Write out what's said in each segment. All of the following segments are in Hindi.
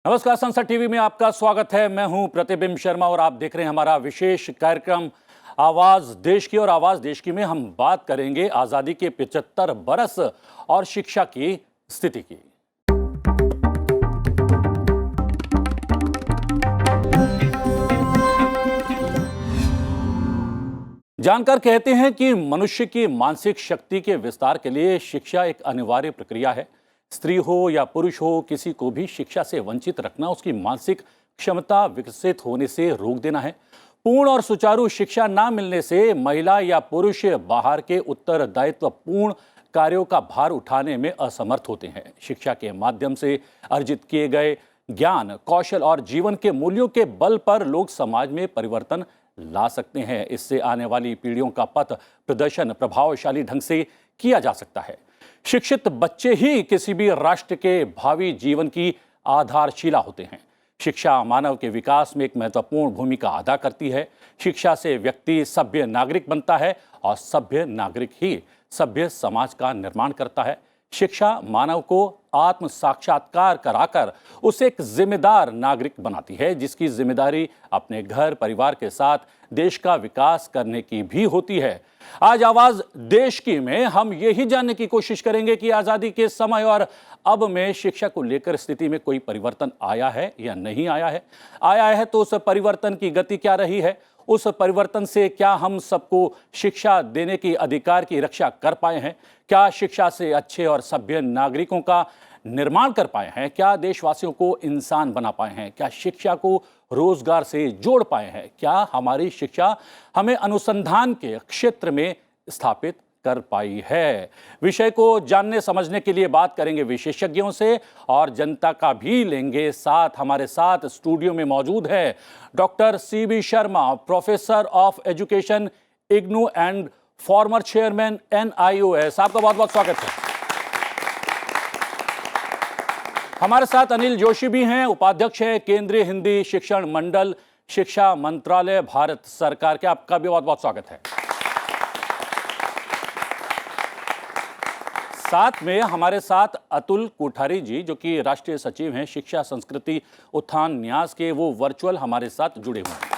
नमस्कार, संसद टीवी में आपका स्वागत है। मैं हूं प्रतिबिंब शर्मा और आप देख रहे हैं हमारा विशेष कार्यक्रम आवाज देश की। और आवाज देश की में हम बात करेंगे आजादी के 75 बरस और शिक्षा की स्थिति की। जानकार कहते हैं कि मनुष्य की मानसिक शक्ति के विस्तार के लिए शिक्षा एक अनिवार्य प्रक्रिया है। स्त्री हो या पुरुष हो, किसी को भी शिक्षा से वंचित रखना उसकी मानसिक क्षमता विकसित होने से रोक देना है। पूर्ण और सुचारू शिक्षा ना मिलने से महिला या पुरुष बाहर के उत्तरदायित्वपूर्ण कार्यों का भार उठाने में असमर्थ होते हैं। शिक्षा के माध्यम से अर्जित किए गए ज्ञान, कौशल और जीवन के मूल्यों के बल पर लोग समाज में परिवर्तन ला सकते हैं। इससे आने वाली पीढ़ियों का पथ प्रदर्शन प्रभावशाली ढंग से किया जा सकता है। शिक्षित बच्चे ही किसी भी राष्ट्र के भावी जीवन की आधारशिला होते हैं। शिक्षा मानव के विकास में एक महत्वपूर्ण भूमिका अदा करती है। शिक्षा से व्यक्ति सभ्य नागरिक बनता है और सभ्य नागरिक ही सभ्य समाज का निर्माण करता है। शिक्षा मानव को आत्म साक्षात्कार कराकर उसे एक जिम्मेदार नागरिक बनाती है, जिसकी जिम्मेदारी अपने घर परिवार के साथ देश का विकास करने की भी होती है। आज आवाज देश की में हम यही जानने की कोशिश करेंगे कि आजादी के समय और अब में शिक्षा को लेकर स्थिति में कोई परिवर्तन आया है या नहीं आया है। आया है तो उस परिवर्तन की गति क्या रही है, उस परिवर्तन से क्या हम सबको शिक्षा देने की अधिकार की रक्षा कर पाए हैं, क्या शिक्षा से अच्छे और सभ्य नागरिकों का निर्माण कर पाए हैं, क्या देशवासियों को इंसान बना पाए हैं, क्या शिक्षा को रोजगार से जोड़ पाए हैं, क्या हमारी शिक्षा हमें अनुसंधान के क्षेत्र में स्थापित कर पाई है। विषय को जानने समझने के लिए बात करेंगे विशेषज्ञों से और जनता का भी लेंगे साथ। हमारे साथ स्टूडियो में मौजूद है doctor CB Sharma, professor of education IGNOU and former chairman NIOS। आपका बहुत बहुत स्वागत है। हमारे साथ अनिल जोशी भी हैं, उपाध्यक्ष हैं केंद्रीय हिंदी शिक्षण मंडल, शिक्षा मंत्रालय, भारत सरकार के। आपका भी बहुत बहुत स्वागत है। साथ में हमारे साथ अतुल कोठारी जी, जो कि राष्ट्रीय सचिव हैं शिक्षा संस्कृति उत्थान न्यास के, वो वर्चुअल हमारे साथ जुड़े हुए हैं।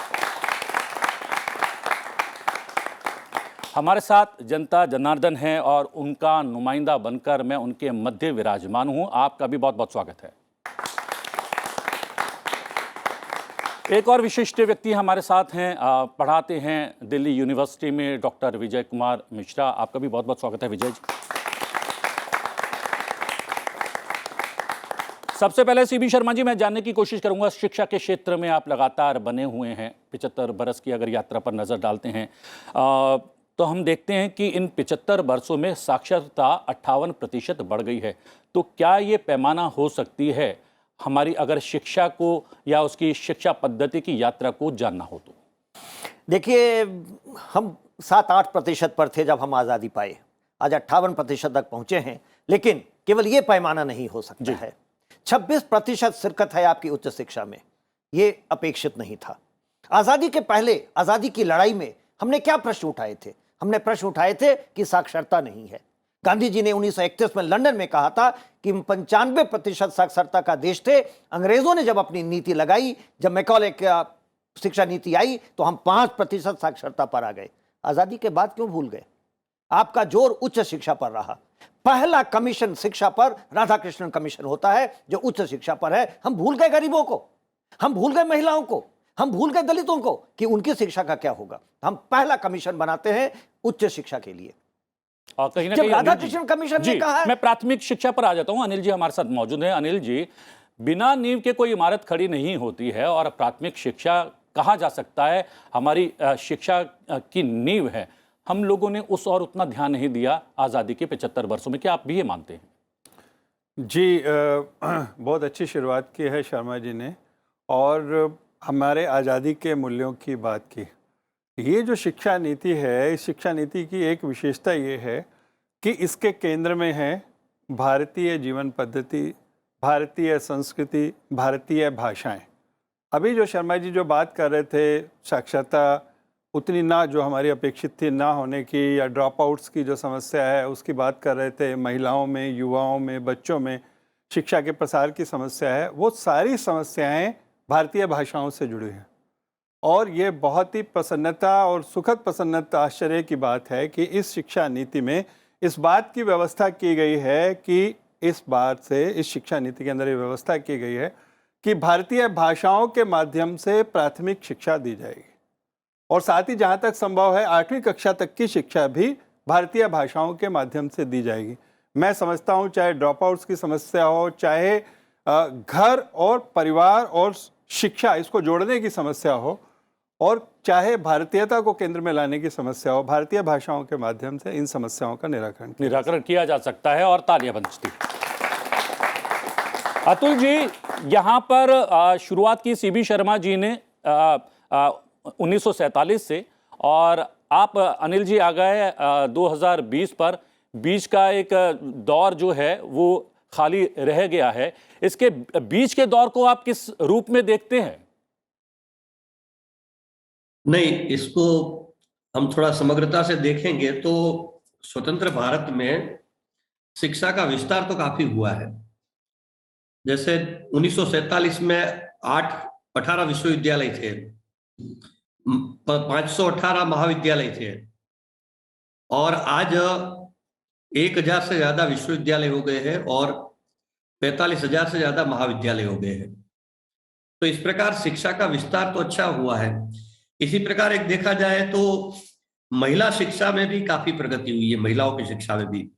हमारे साथ जनता जनार्दन है और उनका नुमाइंदा बनकर मैं उनके मध्य विराजमान हूं। आपका भी बहुत बहुत स्वागत है। एक और विशिष्ट व्यक्ति हमारे साथ हैं, पढ़ाते हैं दिल्ली यूनिवर्सिटी में, डॉक्टर विजय कुमार मिश्रा। आपका भी बहुत बहुत स्वागत है विजय जी। सबसे पहले CB शर्मा जी, मैं जानने की कोशिश करूंगा, शिक्षा के क्षेत्र में आप लगातार बने हुए हैं। 75 बरस की अगर यात्रा पर नजर डालते हैं तो हम देखते हैं कि इन 75 वर्षों में साक्षरता 58% बढ़ गई है। तो क्या ये पैमाना हो सकती है हमारी, अगर शिक्षा को या उसकी शिक्षा पद्धति की यात्रा को जानना हो तो? देखिए, हम 7-8% पर थे जब हम आज़ादी पाए, आज 58% तक पहुंचे हैं। लेकिन केवल ये पैमाना नहीं हो सकता है। 26% शिरकत है आपकी उच्च शिक्षा में, ये अपेक्षित नहीं था। आज़ादी के पहले, आज़ादी की लड़ाई में हमने क्या प्रश्न उठाए थे? हमने प्रश्न उठाए थे कि साक्षरता नहीं है। गांधी जी ने 1931 में लंदन में कहा था कि 95% साक्षरता का देश थे। अंग्रेजों ने जब अपनी नीति लगाई, जब मैकॉले की शिक्षा नीति आई, तो हम 5% साक्षरता पर आ गए। आज़ादी के बाद क्यों भूल गए? आपका जोर उच्च शिक्षा पर रहा। पहला कमीशन शिक्षा पर राधाकृष्णन कमीशन होता है जो उच्च शिक्षा पर है। हम भूल गए गरीबों को, हम भूल गए महिलाओं को, हम भूल गए दलितों को कि उनकी शिक्षा का क्या होगा। हम पहला कमीशन बनाते हैं उच्च शिक्षा के लिए। और कहीं ना जब कहीं राधाकृष्णन कमीशन ने कहा है, मैं प्राथमिक शिक्षा पर आ जाता हूं। अनिल जी हमारे साथ मौजूद हैं। अनिल जी, बिना नींव के कोई इमारत खड़ी नहीं होती है और प्राथमिक शिक्षा कहा जा सकता है हमारी शिक्षा की नींव है। हम लोगों ने उस और उतना ध्यान नहीं दिया आज़ादी के 75 वर्षों में। क्या आप भी ये मानते हैं? जी, बहुत अच्छी शुरुआत की है शर्मा जी ने और हमारे आज़ादी के मूल्यों की बात की। ये जो शिक्षा नीति है, इस शिक्षा नीति की एक विशेषता ये है कि इसके केंद्र में है भारतीय जीवन पद्धति, भारतीय संस्कृति, भारतीय भाषाएं। अभी जो शर्मा जी जो बात कर रहे थे, साक्षरता उतनी ना जो हमारी अपेक्षित थी ना होने की, या ड्रॉप आउट्स की जो समस्या है उसकी बात कर रहे थे, महिलाओं में, युवाओं में, बच्चों में, शिक्षा के प्रसार की समस्या है, वो सारी समस्याएं भारतीय भाषाओं से जुड़ी हैं। और ये बहुत ही प्रसन्नता और सुखद प्रसन्नता, आश्चर्य की बात है कि इस शिक्षा नीति में इस बात की व्यवस्था की गई है कि इस शिक्षा नीति के अंदर ये व्यवस्था की गई है कि भारतीय भाषाओं के माध्यम से प्राथमिक शिक्षा दी जाएगी, और साथ ही जहाँ तक संभव है 8वीं कक्षा तक की शिक्षा भी भारतीय भाषाओं के माध्यम से दी जाएगी। मैं समझता हूँ चाहे ड्रॉप आउट्स की समस्या हो, चाहे घर और परिवार और शिक्षा इसको जोड़ने की समस्या हो, और चाहे भारतीयता को केंद्र में लाने की समस्या हो, भारतीय भाषाओं के माध्यम से इन समस्याओं का निराकरण किया जा सकता है और तालियां बजती। अतुल जी, यहाँ पर शुरुआत की सीबी शर्मा जी ने 1947 से, और आप अनिल जी आ गए 2020 पर। बीच का एक दौर जो है वो खाली रह गया है। इसके बीच के दौर को आप किस रूप में देखते हैं? नहीं, इसको हम थोड़ा समग्रता से देखेंगे तो स्वतंत्र भारत में शिक्षा का विस्तार तो काफी हुआ है। जैसे 1947 में 18 विश्वविद्यालय थे, 518 महाविद्यालय थे, और आज 1000 से ज्यादा विश्वविद्यालय हो गए हैं और 45,000 से ज्यादा महाविद्यालय हो गए हैं। तो इस प्रकार शिक्षा का विस्तार तो अच्छा हुआ है। इसी प्रकार एक देखा जाए तो महिला शिक्षा में भी काफी प्रगति हुई है। महिलाओं की शिक्षा में भी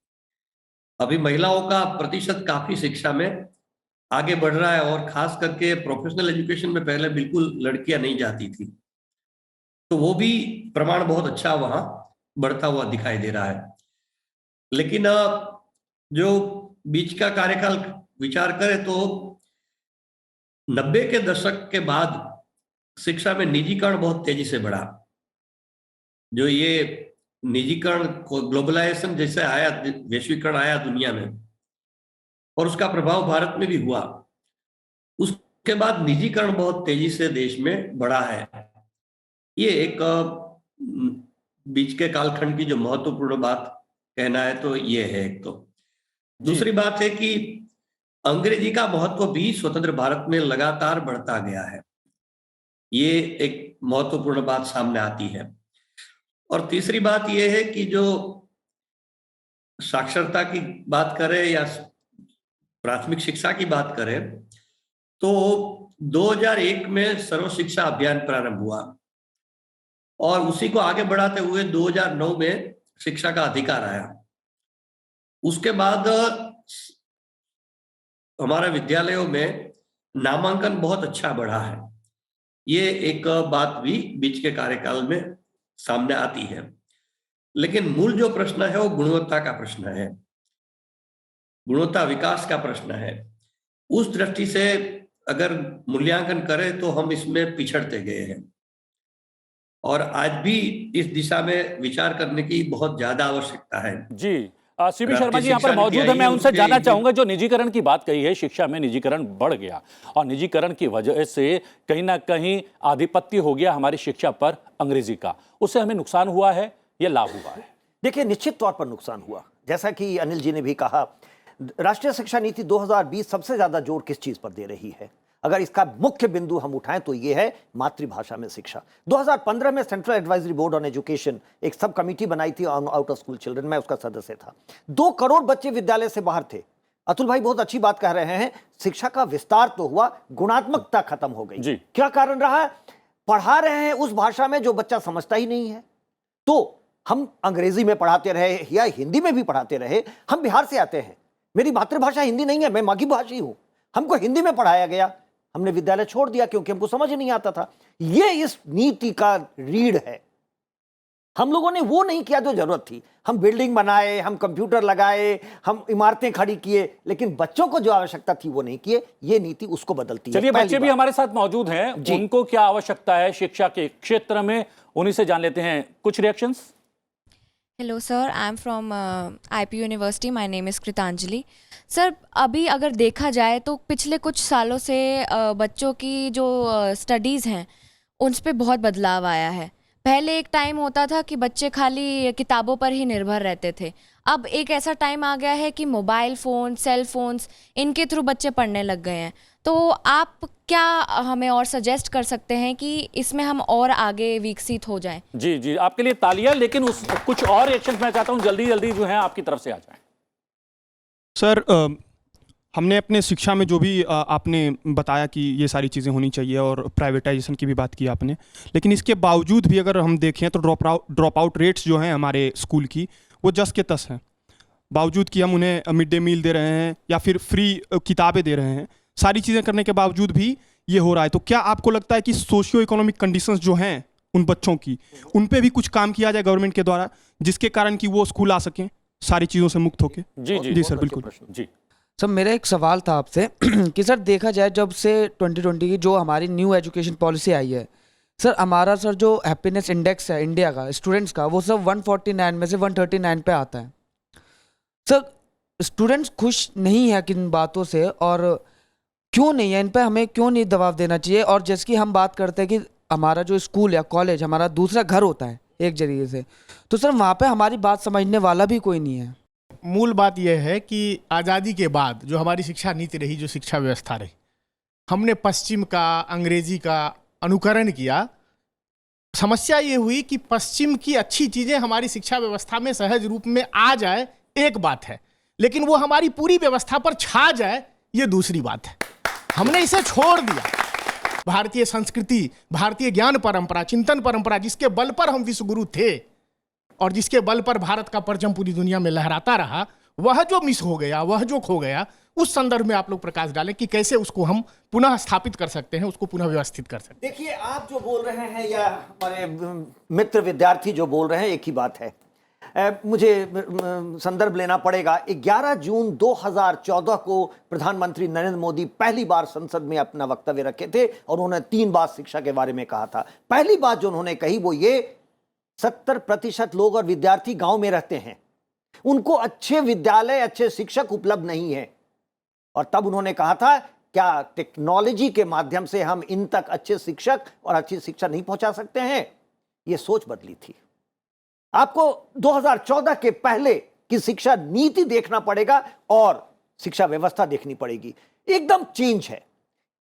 अभी महिलाओं का प्रतिशत काफी शिक्षा में आगे बढ़ रहा है, और खास करके प्रोफेशनल एजुकेशन में पहले बिल्कुल लड़कियां नहीं जाती थी, तो वो भी प्रमाण बहुत अच्छा वहां बढ़ता हुआ दिखाई दे रहा है। लेकिन जो बीच का कार्यकाल विचार करें तो 90 के दशक के बाद शिक्षा में निजीकरण बहुत तेजी से बढ़ा। जो ये निजीकरण, ग्लोबलाइजेशन जैसे आया, वैश्वीकरण आया दुनिया में, और उसका प्रभाव भारत में भी हुआ, उसके बाद निजीकरण बहुत तेजी से देश में बढ़ा है। ये एक बीच के कालखंड की जो महत्वपूर्ण बात कहना है तो ये है एक। तो दूसरी बात है कि अंग्रेजी का महत्व भी स्वतंत्र भारत में लगातार बढ़ता गया है। ये एक महत्वपूर्ण बात सामने आती है। और तीसरी बात यह है कि जो साक्षरता की बात करें या प्राथमिक शिक्षा की बात करें तो 2001 में सर्व शिक्षा अभियान प्रारंभ हुआ, और उसी को आगे बढ़ाते हुए 2009 में शिक्षा का अधिकार आया। उसके बाद हमारे विद्यालयों में नामांकन बहुत अच्छा बढ़ा है। ये एक बात भी बीच के कार्यकाल में सामने आती है। लेकिन मूल जो प्रश्न है वो गुणवत्ता का प्रश्न है, गुणवत्ता विकास का प्रश्न है। उस दृष्टि से अगर मूल्यांकन करें तो हम इसमें पिछड़ते गए हैं, और आज भी इस दिशा में विचार करने की बहुत ज्यादा आवश्यकता है। जी, सीबी शर्मा जी यहाँ पर मौजूद है। मैं उनसे जानना चाहूंगा, जो निजीकरण की बात कही है, शिक्षा में निजीकरण बढ़ गया और निजीकरण की वजह से कहीं ना कहीं आधिपत्य हो गया हमारी शिक्षा पर अंग्रेजी का, उससे हमें नुकसान हुआ है या लाभ हुआ है? देखिए, निश्चित तौर पर नुकसान हुआ। जैसा कि अनिल जी ने भी कहा, राष्ट्रीय शिक्षा नीति 2020 सबसे ज्यादा जोर किस चीज पर दे रही है? अगर इसका मुख्य बिंदु हम उठाएं तो यह है मातृभाषा में शिक्षा। 2015 में central advisory board on education एक सब कमेटी बनाई थी on out of school children, मैं उसका सदस्य था। 2 करोड़ बच्चे विद्यालय से बाहर थे। अतुल भाई बहुत अच्छी बात कह रहे हैं, शिक्षा का विस्तार तो हुआ, गुणात्मकता खत्म हो गई। क्या कारण रहा? पढ़ा रहे हैं उस भाषा में जो बच्चा समझता ही नहीं है। तो हम अंग्रेजी में पढ़ाते रहे या हिंदी में भी पढ़ाते रहे। हम बिहार से आते हैं, मेरी मातृभाषा हिंदी नहीं है, मैं माघी भाषी हूं। हमको हिंदी में पढ़ाया गया, हमने विद्यालय छोड़ दिया क्योंकि हमको समझ नहीं आता था। ये इस नीति का रीढ़ है। हम लोगों ने वो नहीं किया जो जरूरत थी। हम बिल्डिंग बनाए, हम कंप्यूटर लगाए, हम इमारतें खड़ी किए, लेकिन बच्चों को जो आवश्यकता थी वो नहीं किए। ये नीति उसको बदलती है। चलिए, बच्चे भी हमारे साथ मौजूद हैं, उनको क्या आवश्यकता है शिक्षा के क्षेत्र में, उन्हीं से जान लेते हैं कुछ reactions. Hello sir, I am from IP university, my name is Kritanjali. Sir, अभी अगर देखा जाए तो पिछले कुछ सालों से बच्चों की जो स्टडीज़ हैं उन पर बहुत बदलाव आया है। पहले एक टाइम होता था कि बच्चे खाली किताबों पर ही निर्भर रहते थे। अब एक ऐसा टाइम आ गया है कि मोबाइल फ़ोन, सेल फोन्स, इनके थ्रू बच्चे पढ़ने लग गए हैं। तो आप क्या हमें और सजेस्ट कर सकते हैं कि इसमें हम और आगे विकसित हो जाएं? जी जी, आपके लिए तालियां, लेकिन उस कुछ और रिएक्शन मैं चाहता हूं जल्दी जल्दी जो है आपकी तरफ से आ जाएं। सर, हमने अपने शिक्षा में जो भी आपने बताया कि ये सारी चीज़ें होनी चाहिए और प्राइवेटाइजेशन की भी बात की आपने, लेकिन इसके बावजूद भी अगर हम देखें तो ड्रॉप आउट रेट्स जो हैं हमारे स्कूल की, वो जस के तस हैं। बावजूद कि हम उन्हें मिड डे मील दे रहे हैं या फिर फ्री किताबें दे रहे हैं, सारी चीज़ें करने के बावजूद भी ये हो रहा है। तो क्या आपको लगता है कि सोशियो इकोनॉमिक कंडीशंस जो हैं उन बच्चों की, उन पे भी कुछ काम किया जाए गवर्नमेंट के द्वारा, जिसके कारण कि वो स्कूल आ सकें सारी चीज़ों से मुक्त होके? जी जी जी सर, बिल्कुल। जी सर, मेरा एक सवाल था आपसे कि सर देखा जाए जब से 2020 की जो हमारी न्यू एजुकेशन पॉलिसी आई है, सर हमारा सर जो हैप्पीनेस इंडेक्स है इंडिया का स्टूडेंट्स का, वो सब 149 में से 139 पे आता है। सर स्टूडेंट्स खुश नहीं है किन बातों से, और क्यों नहीं है, इन पे हमें क्यों नहीं दबाव देना चाहिए? और जैसे कि हम बात करते हैं कि हमारा जो स्कूल या कॉलेज हमारा दूसरा घर होता है एक जरिए से, तो सर वहाँ पे हमारी बात समझने वाला भी कोई नहीं है। मूल बात यह है कि आज़ादी के बाद जो हमारी शिक्षा नीति रही, जो शिक्षा व्यवस्था रही, हमने पश्चिम का, अंग्रेजी का अनुकरण किया। समस्या ये हुई कि पश्चिम की अच्छी चीज़ें हमारी शिक्षा व्यवस्था में सहज रूप में आ जाए, एक बात है, लेकिन वो हमारी पूरी व्यवस्था पर छा जाए, ये दूसरी बात है। हमने इसे छोड़ दिया। भारतीय संस्कृति, भारतीय ज्ञान परंपरा, चिंतन परंपरा, जिसके बल पर हम विश्वगुरु थे और जिसके बल पर भारत का परचम पूरी दुनिया में लहराता रहा, वह जो मिस हो गया, वह जो खो गया, उस संदर्भ में आप लोग प्रकाश डालें कि कैसे उसको हम पुनः स्थापित कर सकते हैं, उसको पुनः व्यवस्थित कर सकते हैं। देखिए, आप जो बोल रहे हैं या हमारे मित्र विद्यार्थी जो बोल रहे हैं, एक ही बात है। मुझे संदर्भ लेना पड़ेगा। 11 जून 2014 को प्रधानमंत्री नरेंद्र मोदी पहली बार संसद में अपना वक्तव्य रखे थे और उन्होंने 3 बार शिक्षा के बारे में कहा था। पहली बात जो उन्होंने कही वो ये, 70% लोग और विद्यार्थी गांव में रहते हैं, उनको अच्छे विद्यालय, अच्छे शिक्षक उपलब्ध नहीं है। और तब उन्होंने कहा था, क्या टेक्नोलॉजी के माध्यम से हम इन तक अच्छे शिक्षक और अच्छी शिक्षा नहीं पहुंचा सकते हैं? यह सोच बदली थी। आपको 2014 के पहले की शिक्षा नीति देखना पड़ेगा और शिक्षा व्यवस्था देखनी पड़ेगी। एकदम चेंज है।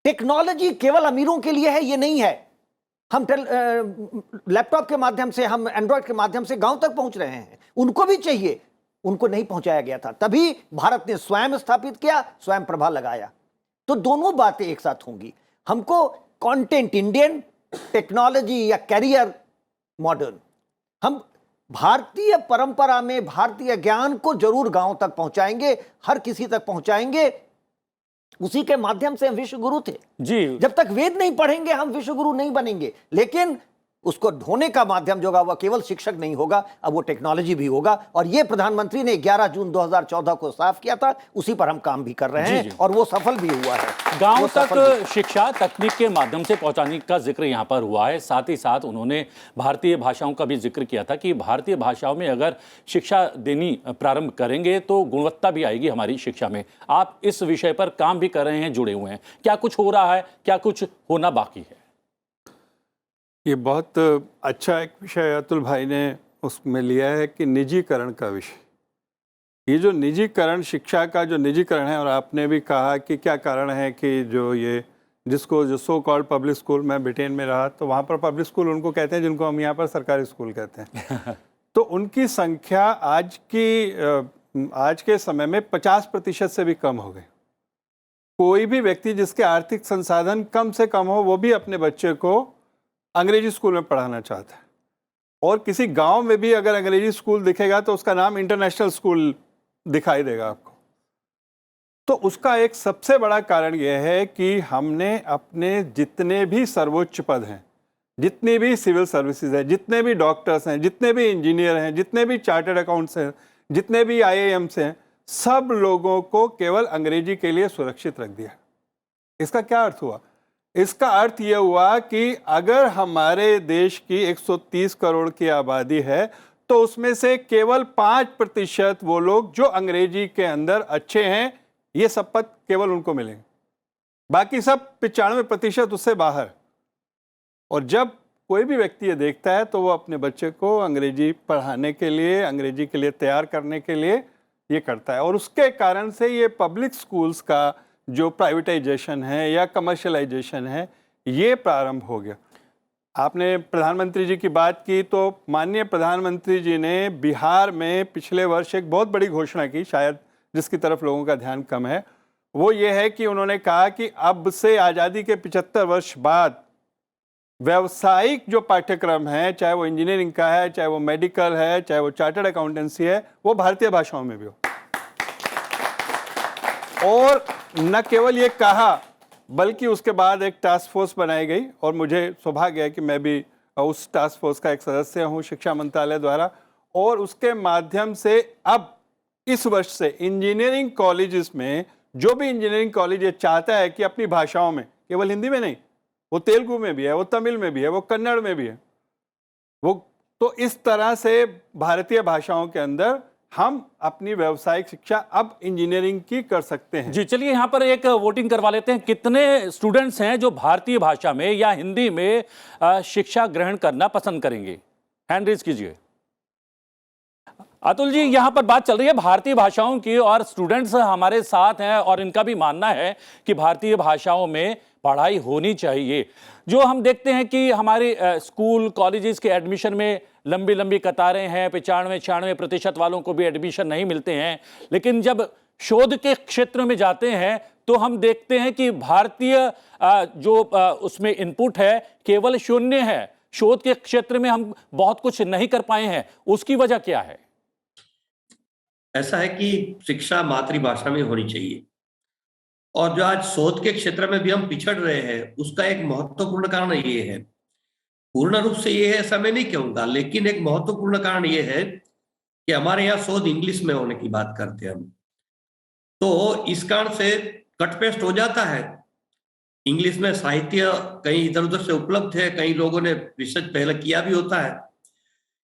टेक्नोलॉजी केवल अमीरों के लिए है, ये नहीं है। हम लैपटॉप के माध्यम से, हम एंड्रॉयड के माध्यम से गांव तक पहुंच रहे हैं, उनको भी चाहिए, उनको नहीं पहुंचाया गया था। तभी भारत ने स्वयं स्थापित किया, स्वयं प्रभा लगाया। तो दोनों बातें एक साथ होंगी। हमको कंटेंट इंडियन, टेक्नोलॉजी या कैरियर मॉडर्न। हम भारतीय परंपरा में भारतीय ज्ञान को जरूर गांव तक पहुंचाएंगे, हर किसी तक पहुंचाएंगे। उसी के माध्यम से हम विश्व गुरु थे। जी, जब तक वेद नहीं पढ़ेंगे हम विश्व गुरु नहीं बनेंगे। लेकिन उसको ढोने का माध्यम जो होगा वह केवल शिक्षक नहीं होगा, अब वो टेक्नोलॉजी भी होगा। और ये प्रधानमंत्री ने 11 जून 2014 को साफ किया था, उसी पर हम काम भी कर रहे हैं और वो सफल भी हुआ है। गांव तक शिक्षा तकनीक के माध्यम से पहुंचाने का जिक्र यहां पर हुआ है। साथ ही साथ उन्होंने भारतीय भाषाओं का भी जिक्र किया था कि भारतीय भाषाओं में अगर शिक्षा देनी प्रारंभ करेंगे तो गुणवत्ता भी आएगी हमारी शिक्षा में। आप इस विषय पर काम भी कर रहे हैं, जुड़े हुए हैं। क्या कुछ हो रहा है, क्या कुछ होना बाकी है? ये बहुत अच्छा एक विषय अतुल भाई ने उसमें लिया है कि निजीकरण का विषय। ये जो निजीकरण, शिक्षा का जो निजीकरण है, और आपने भी कहा कि क्या कारण है कि जो ये जिसको जो सो कॉल्ड पब्लिक स्कूल, मैं ब्रिटेन में रहा तो वहाँ पर पब्लिक स्कूल उनको कहते हैं जिनको हम यहाँ पर सरकारी स्कूल कहते हैं। तो उनकी संख्या आज के समय में 50% से भी कम हो गई। कोई भी व्यक्ति जिसके आर्थिक संसाधन कम से कम हो, वो भी अपने बच्चे को अंग्रेजी स्कूल में पढ़ाना चाहता है। और किसी गांव में भी अगर अंग्रेजी स्कूल दिखेगा तो उसका नाम इंटरनेशनल स्कूल दिखाई देगा आपको। तो उसका एक सबसे बड़ा कारण यह है कि हमने अपने जितने भी सर्वोच्च पद हैं, जितनी भी सिविल सर्विसेज हैं, जितने भी डॉक्टर्स हैं, जितने भी इंजीनियर हैं, जितने भी चार्टर्ड अकाउंट्स हैं, जितने भी IAMs हैं, सब लोगों को केवल अंग्रेजी के लिए सुरक्षित रख दिया। इसका क्या अर्थ हुआ? इसका अर्थ यह हुआ कि अगर हमारे देश की 130 करोड़ की आबादी है तो उसमें से केवल 5% वो लोग जो अंग्रेजी के अंदर अच्छे हैं, ये सब पद केवल उनको मिलेंगे। बाकी सब 95% उससे बाहर। और जब कोई भी व्यक्ति ये देखता है तो वो अपने बच्चे को अंग्रेजी पढ़ाने के लिए, अंग्रेजी के लिए तैयार करने के लिए ये करता है। और उसके कारण से ये पब्लिक स्कूल्स का जो प्राइवेटाइजेशन है या कमर्शियलाइजेशन है, ये प्रारंभ हो गया। आपने प्रधानमंत्री जी की बात की, तो माननीय प्रधानमंत्री जी ने बिहार में पिछले वर्ष एक बहुत बड़ी घोषणा की, शायद जिसकी तरफ लोगों का ध्यान कम है। वो ये है कि उन्होंने कहा कि अब से आज़ादी के 75 वर्ष बाद व्यावसायिक जो पाठ्यक्रम है, चाहे वो इंजीनियरिंग का है, चाहे वो मेडिकल है, चाहे वो चार्टर्ड अकाउंटेंसी है, वो भारतीय भाषाओं में भी हो। और न केवल ये कहा, बल्कि उसके बाद एक टास्क फोर्स बनाई गई और मुझे सौभाग्य है कि मैं भी उस टास्क फोर्स का एक सदस्य हूँ शिक्षा मंत्रालय द्वारा। और उसके माध्यम से अब इस वर्ष से इंजीनियरिंग कॉलेजेस में जो भी इंजीनियरिंग कॉलेज ये चाहता है कि अपनी भाषाओं में, केवल हिंदी में नहीं, वो तेलुगु में भी है, वो तमिल में भी है, वो कन्नड़ में भी है, वो तो इस तरह से भारतीय भाषाओं के अंदर हम अपनी व्यावसायिक शिक्षा अब इंजीनियरिंग की कर सकते हैं। जी, चलिए यहाँ पर एक वोटिंग करवा लेते हैं। कितने स्टूडेंट्स हैं जो भारतीय भाषा में या हिंदी में शिक्षा ग्रहण करना पसंद करेंगे? हैंड रेज कीजिए। अतुल जी, यहाँ पर बात चल रही है भारतीय भाषाओं की और स्टूडेंट्स हमारे साथ हैं और इनका भी मानना है कि भारतीय भाषाओं में पढ़ाई होनी चाहिए। जो हम देखते हैं कि हमारे स्कूल कॉलेजेस के एडमिशन में लंबी लंबी कतारें हैं, 95-96% वालों को भी एडमिशन नहीं मिलते हैं। लेकिन जब शोध के क्षेत्र में जाते हैं तो हम देखते हैं कि भारतीय जो उसमें इनपुट है केवल 0 है। शोध के क्षेत्र में हम बहुत कुछ नहीं कर पाए हैं, उसकी वजह क्या है? ऐसा है कि शिक्षा मातृभाषा में होनी चाहिए, और जो आज शोध के क्षेत्र में भी हम पिछड़ रहे हैं उसका एक महत्वपूर्ण कारण ये है। पूर्ण रूप से ये है ऐसा मैं नहीं कहूंगा, लेकिन एक महत्वपूर्ण कारण ये है कि हमारे यहाँ शोध इंग्लिश में होने की बात करते हैं हम, तो इस कारण से कट पेस्ट हो जाता है। इंग्लिश में साहित्य कहीं इधर उधर से उपलब्ध है, कई लोगों ने रिसर्च पहले किया भी होता है,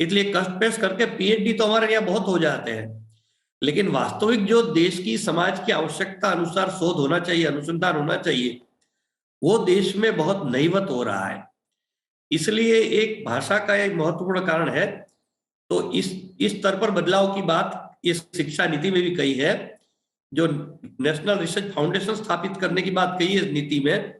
इसलिए कट पेस्ट करके पीएचडी तो हमारे यहाँ बहुत हो जाते हैं। लेकिन वास्तविक जो देश की समाज की आवश्यकता अनुसार शोध होना चाहिए, अनुसंधान होना चाहिए, वो देश में बहुत नहीवत हो रहा है। इसलिए एक भाषा का एक महत्वपूर्ण कारण है। तो इस स्तर पर बदलाव की बात इस शिक्षा नीति में भी कही है। जो नेशनल रिसर्च फाउंडेशन स्थापित करने की बात कही है नीति में,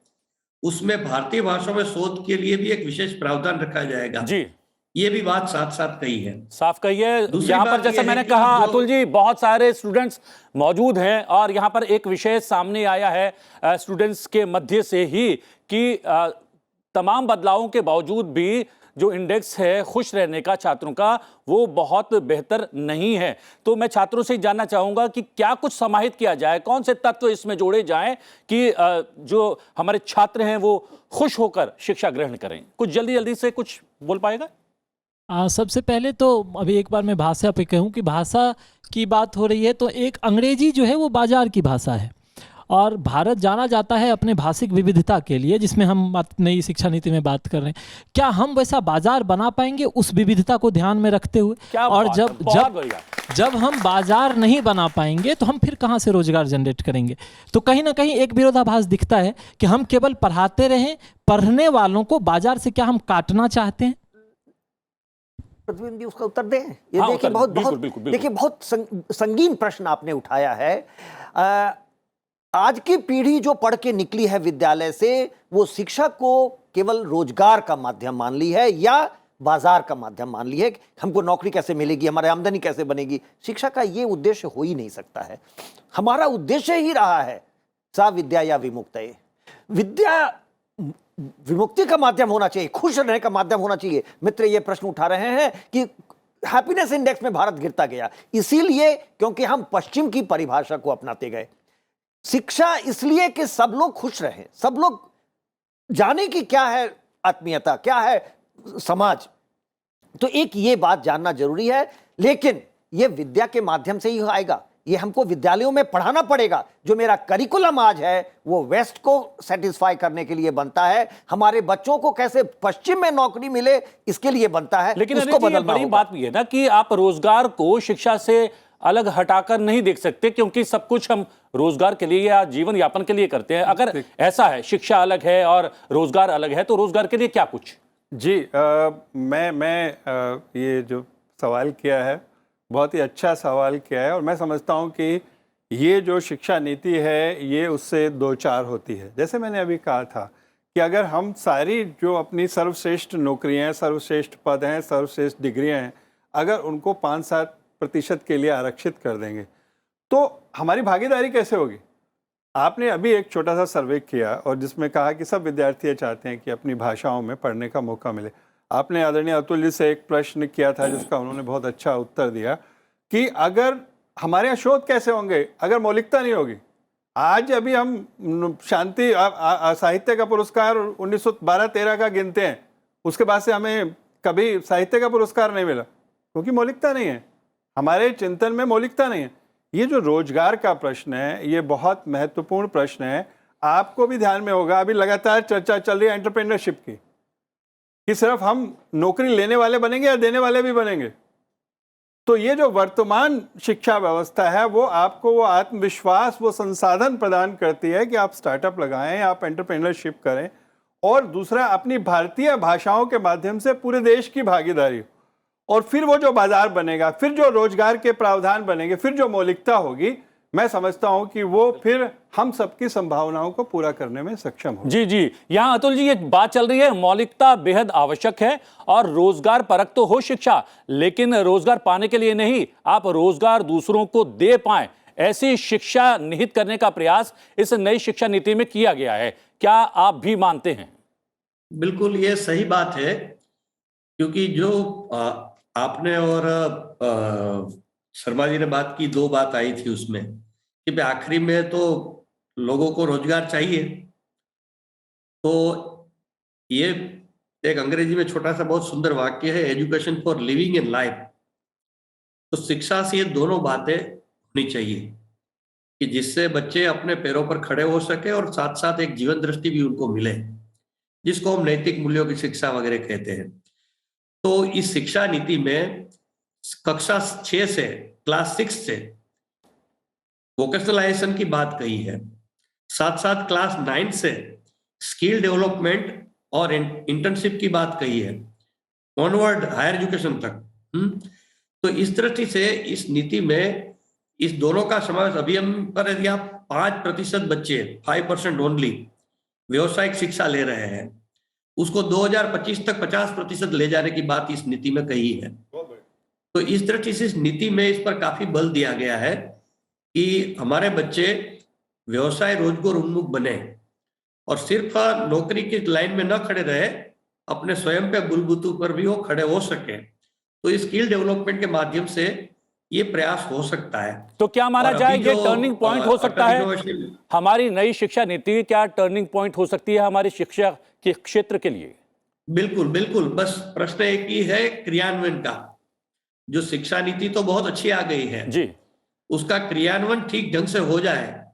उसमें भारतीय भाषाओं में शोध के लिए भी एक विशेष प्रावधान रखा जाएगा जी, ये भी बात साथ साथ कही है। साफ कही है। दूसरी यहाँ बात पर जैसे ये मैंने है कि कहा जो- अतुल जी, बहुत सारे स्टूडेंट्स मौजूद हैं और यहाँ पर एक विषय सामने आया है स्टूडेंट्स के मध्य से ही कि तमाम बदलावों के बावजूद भी जो इंडेक्स है खुश रहने का छात्रों का, वो बहुत बेहतर नहीं है। तो मैं छात्रों से जानना चाहूँगा कि क्या कुछ समाहित किया जाए, कौन से तत्व इसमें जोड़े जाएं कि जो हमारे छात्र हैं वो खुश होकर शिक्षा ग्रहण करें? कुछ जल्दी से कुछ बोल पाएगा? सबसे पहले तो अभी एक बार मैं भाषा पे कहूँ कि भाषा की बात हो रही है तो एक अंग्रेजी जो है वो बाजार की भाषा है, और भारत जाना जाता है अपने भाषिक विविधता के लिए, जिसमें हम नई शिक्षा नीति में बात कर रहे हैं। क्या हम वैसा बाजार बना पाएंगे उस विविधता को ध्यान में रखते हुए? क्या और बात है, जब हम बाजार नहीं बना पाएंगे तो हम फिर कहाँ से रोजगार जनरेट करेंगे? तो कहीं ना कहीं एक विरोधाभास दिखता है कि हम केवल पढ़ाते रहें, पढ़ने वालों को बाजार से क्या हम काटना चाहते हैं? प्रतिबिंब जी उसका उत्तर दें। ये हाँ, देखिए उत्तर, बहुत बिल्कुल, बहुत बिल्कुल। देखिए बहुत संगीन प्रश्न आपने उठाया है। आज की पीढ़ी जो पढ़ के निकली है विद्यालय से, वो शिक्षा को केवल रोजगार का माध्यम मान ली है या बाजार का माध्यम मान ली है। हमको नौकरी कैसे मिलेगी, हमारी आमदनी कैसे बनेगी। शिक्षा का ये उद्देश्य हो ही नहीं सकता है। हमारा उद्देश्य ही रहा है सा विद्या या विमुक्तये। विद्या विमुक्ति का माध्यम होना चाहिए, खुश रहने का माध्यम होना चाहिए। मित्र ये प्रश्न उठा रहे हैं कि हैप्पीनेस इंडेक्स में भारत गिरता गया, इसीलिए क्योंकि हम पश्चिम की परिभाषा को अपनाते गए। शिक्षा इसलिए कि सब लोग खुश रहें, सब लोग जाने कि क्या है आत्मीयता, क्या है समाज। तो एक ये बात जानना जरूरी है, लेकिन ये विद्या के माध्यम से ही आएगा। ये हमको विद्यालयों में पढ़ाना पड़ेगा। जो मेरा करिकुलम आज है वो वेस्ट को सेटिस्फाई करने के लिए बनता है, हमारे बच्चों को कैसे पश्चिम में नौकरी मिले इसके लिए बनता है। लेकिन उसको बदलना बड़ी बात भी है ना कि आप रोजगार को शिक्षा से अलग हटाकर नहीं देख सकते, क्योंकि सब कुछ हम रोजगार के लिए या जीवन यापन के लिए करते हैं। अगर ऐसा है शिक्षा अलग है और रोजगार अलग है, तो रोजगार के लिए क्या कुछ? जी, ये जो सवाल किया है बहुत ही अच्छा सवाल किया है, और मैं समझता हूँ कि ये जो शिक्षा नीति है ये उससे दो चार होती है। जैसे मैंने अभी कहा था कि अगर हम सारी जो अपनी सर्वश्रेष्ठ नौकरियाँ हैं, सर्वश्रेष्ठ पद हैं, सर्वश्रेष्ठ डिग्रियाँ हैं, अगर उनको 5-7% के लिए आरक्षित कर देंगे तो हमारी भागीदारी कैसे होगी? आपने अभी एक छोटा सा सर्वे किया और जिसमें कहा कि सब विद्यार्थी ये चाहते हैं कि अपनी भाषाओं में पढ़ने का मौका मिले। आपने आदरणीय अतुल जी से एक प्रश्न किया था जिसका उन्होंने बहुत अच्छा उत्तर दिया कि अगर हमारे यहाँ शोध कैसे होंगे अगर मौलिकता नहीं होगी। आज अभी हम शांति साहित्य का पुरस्कार 1912-13 का गिनते हैं, उसके बाद से हमें कभी साहित्य का पुरस्कार नहीं मिला क्योंकि मौलिकता नहीं है, हमारे चिंतन में मौलिकता नहीं है। ये जो रोजगार का प्रश्न है ये बहुत महत्वपूर्ण प्रश्न है। आपको भी ध्यान में होगा अभी लगातार चर्चा चल रही है एंटरप्रेन्योरशिप की कि सिर्फ हम नौकरी लेने वाले बनेंगे या देने वाले भी बनेंगे। तो ये जो वर्तमान शिक्षा व्यवस्था है वो आपको वो आत्मविश्वास, वो संसाधन प्रदान करती है कि आप स्टार्टअप लगाएं, आप एंटरप्रेन्योरशिप करें, और दूसरा अपनी भारतीय भाषाओं के माध्यम से पूरे देश की भागीदारी, और फिर वो जो बाजार बनेगा, फिर जो रोजगार के प्रावधान बनेंगे, फिर जो मौलिकता होगी, मैं समझता हूं कि वो फिर हम सबकी संभावनाओं को पूरा करने में सक्षम हो। जी जी, यहाँ अतुल जी एक बात चल रही है, मौलिकता बेहद आवश्यक है और रोजगार परक तो हो शिक्षा, लेकिन रोजगार पाने के लिए नहीं, आप रोजगार दूसरों को दे पाएं, ऐसी शिक्षा निहित करने का प्रयास इस नई शिक्षा नीति में किया गया है। क्या आप भी मानते हैं? बिल्कुल, ये सही बात है, क्योंकि जो आपने और शर्मा जी ने बात की, दो बात आई थी उसमें कि आखिरी में तो लोगों को रोजगार चाहिए। तो ये एक अंग्रेजी में छोटा सा बहुत सुंदर वाक्य है, education for living in life. तो शिक्षा से ये दोनों बातें होनी चाहिए कि जिससे बच्चे अपने पैरों पर खड़े हो सके और साथ साथ एक जीवन दृष्टि भी उनको मिले, जिसको हम नैतिक मूल्यों की शिक्षा वगैरह कहते हैं। तो इस शिक्षा नीति में कक्षा 6 से क्लास 6 से वोकेशनलाइजेशन की बात कही है, साथ साथ क्लास 9 से स्किल डेवलपमेंट और इंटर्नशिप की बात कही है, ऑनवर्ड हायर एजुकेशन तक। तो इस दृष्टि से इस नीति में इस दोनों का समावेश। अभी हम पर यदि आप 5% बच्चे 5% ओनली व्यवसायिक शिक्षा ले रहे हैं, उसको 2025 तक 50% ले जाने की बात इस नीति में कही है। तो इस दृष्टि से इस नीति में इस पर काफी बल दिया गया है कि हमारे बच्चे व्यवसाय रोजगार उन्मुख बने और सिर्फ नौकरी की लाइन में न खड़े रहे, अपने स्वयं पे बुलबुतू पर भी वो खड़े हो सके। तो इस स्किल डेवलपमेंट के माध्यम से ये प्रयास हो सकता है। तो क्या माना जाए ये टर्निंग पॉइंट हो सकता है हमारी नई शिक्षा नीति? क्या टर्निंग पॉइंट हो सकती है हमारी शिक्षा के क्षेत्र के लिए? बिल्कुल बिल्कुल, बस प्रश्न एक ही है क्रियान्वयन का। जो शिक्षा नीति तो बहुत अच्छी आ गई है जी, उसका क्रियान्वयन ठीक ढंग से हो जाए,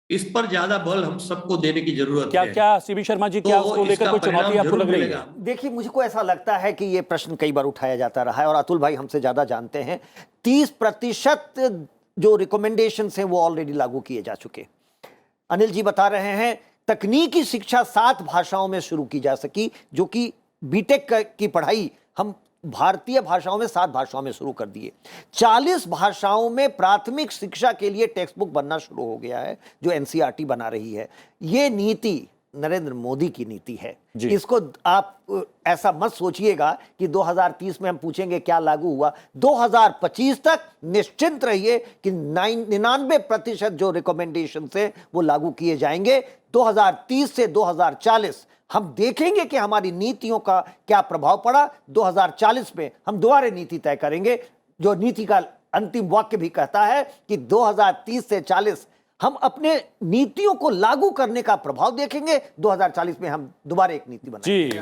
इस पर ज्यादा बल हम सबको देने की जरूरत है। क्या सीबी शर्मा जी, क्या उसको लेकर कोई चुनौती आपको लग रही है? देखिए, मुझको ऐसा लगता है कि ये प्रश्न कई बार उठाया जाता रहा है और अतुल भाई हमसे ज्यादा जानते हैं। 30% जो रिकमेंडेशन हैं वो ऑलरेडी लागू किए जा चुके। अनिल जी बता रहे हैं तकनीकी शिक्षा 7 भाषाओं में शुरू की जा सकी, जो कि बीटेक की पढ़ाई हम भारतीय भाषाओं में 7 भाषाओं में शुरू कर दिए। 40 भाषाओं में प्राथमिक शिक्षा के लिए टेक्स्ट बुक बनना शुरू हो गया है, जो एनसीईआरटी बना रही है। ये नीति नरेंद्र मोदी की नीति है। इसको आप ऐसा मत सोचिएगा कि 2030 में हम पूछेंगे क्या लागू हुआ। 2025 तक निश्चिंत रहिए कि 99% जो रिकमेंडेशन है वो लागू किए जाएंगे। 2030 से 2040 हम देखेंगे कि हमारी नीतियों का क्या प्रभाव पड़ा। 2040 में हम दोबारा नीति तय करेंगे। जो नीति का अंतिम वाक्य भी कहता है कि 2030 से 40 हम अपने नीतियों को लागू करने का प्रभाव देखेंगे। 2040 में हम दोबारा एक नीति बनाएंगे। जी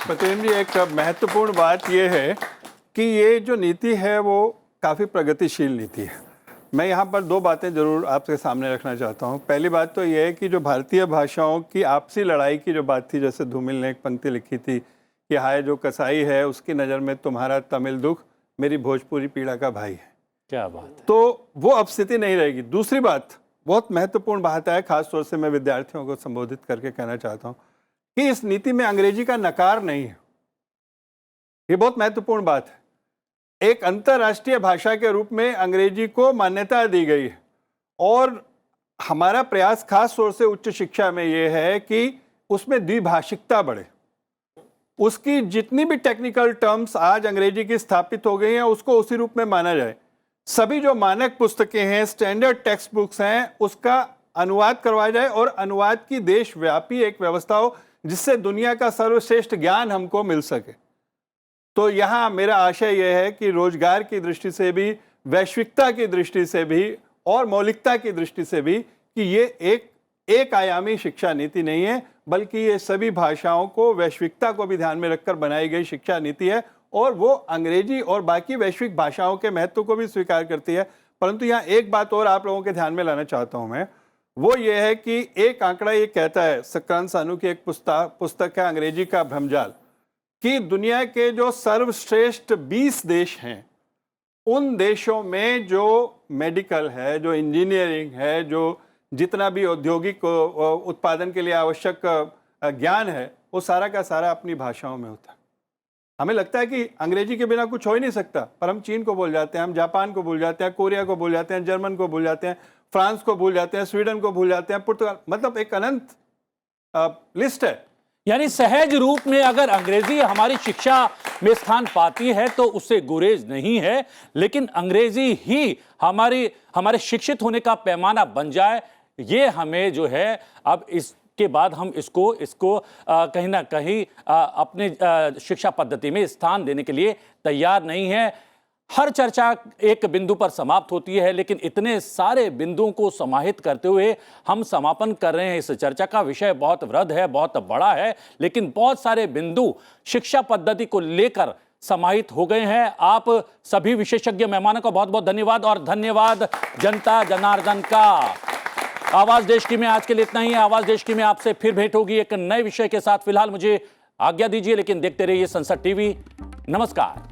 प्रतिम जी, एक महत्वपूर्ण बात यह है कि ये जो नीति है वो काफ़ी प्रगतिशील नीति है। मैं यहाँ पर 2 बातें जरूर आपके सामने रखना चाहता हूँ। पहली बात तो ये है कि जो भारतीय भाषाओं की आपसी लड़ाई की जो बात थी, जैसे धूमिल ने एक पंक्ति लिखी थी कि हाय जो कसाई है उसकी नज़र में तुम्हारा तमिल दुख मेरी भोजपुरी पीड़ा का भाई है। क्या बात है। तो वो अब स्थिति नहीं रहेगी। दूसरी बात, बहुत महत्वपूर्ण बात है, खासतौर से मैं विद्यार्थियों को संबोधित करके कहना चाहता हूँ कि इस नीति में अंग्रेजी का नकार नहीं है। ये बहुत महत्वपूर्ण बात है। एक अंतर्राष्ट्रीय भाषा के रूप में अंग्रेजी को मान्यता दी गई है और हमारा प्रयास खास तौर से उच्च शिक्षा में ये है कि उसमें द्विभाषिकता बढ़े। उसकी जितनी भी टेक्निकल टर्म्स आज अंग्रेजी की स्थापित हो गई हैं उसको उसी रूप में माना जाए। सभी जो मानक पुस्तकें हैं, स्टैंडर्ड टेक्स्ट बुक्स हैं, उसका अनुवाद करवाया जाए और अनुवाद की देशव्यापी एक व्यवस्था हो जिससे दुनिया का सर्वश्रेष्ठ ज्ञान हमको मिल सके। तो यहाँ मेरा आशय यह है कि रोजगार की दृष्टि से भी, वैश्विकता की दृष्टि से भी और मौलिकता की दृष्टि से भी कि ये एक आयामी शिक्षा नीति नहीं है, बल्कि ये सभी भाषाओं को, वैश्विकता को भी ध्यान में रखकर बनाई गई शिक्षा नीति है और वो अंग्रेजी और बाकी वैश्विक भाषाओं के महत्व को भी स्वीकार करती है। परंतु यहाँ एक बात और आप लोगों के ध्यान में लाना चाहता हूँ मैं, वो ये है कि एक आंकड़ा ये कहता है, सक्रांत सानू की एक पुस्तक है अंग्रेजी का भ्रमजाल, कि दुनिया के जो सर्वश्रेष्ठ 20 देश हैं उन देशों में जो मेडिकल है, जो इंजीनियरिंग है, जो जितना भी औद्योगिक उत्पादन के लिए आवश्यक ज्ञान है, वो सारा का सारा अपनी भाषाओं में होता है। हमें लगता है कि अंग्रेजी के बिना कुछ हो ही नहीं सकता, पर हम चीन को भूल जाते हैं, हम जापान को भूल जाते हैं, कोरिया को भूल जाते हैं, जर्मन को भूल जाते हैं, फ्रांस को भूल जाते हैं, स्वीडन को भूल जाते हैं, पुर्तगाल, मतलब एक अनंत लिस्ट है। यानी सहज रूप में अगर अंग्रेजी हमारी शिक्षा में स्थान पाती है तो उससे गुरेज नहीं है, लेकिन अंग्रेजी ही हमारे शिक्षित होने का पैमाना बन जाए, ये हमें जो है अब इसके बाद हम इसको कहीं ना कहीं अपने शिक्षा पद्धति में स्थान देने के लिए तैयार नहीं है। हर चर्चा एक बिंदु पर समाप्त होती है, लेकिन इतने सारे बिंदुओं को समाहित करते हुए हम समापन कर रहे हैं इस चर्चा का। विषय बहुत वृहद है, बहुत बड़ा है, लेकिन बहुत सारे बिंदु शिक्षा पद्धति को लेकर समाहित हो गए हैं। आप सभी विशेषज्ञ मेहमानों का बहुत बहुत धन्यवाद और धन्यवाद जनता जनार्दन का। आवाज देश की में आज के लिए इतना ही है। आवाज देश की में आपसे फिर भेंट होगी एक नए विषय के साथ। फिलहाल मुझे आज्ञा दीजिए, लेकिन देखते रहिए संसद टीवी। नमस्कार।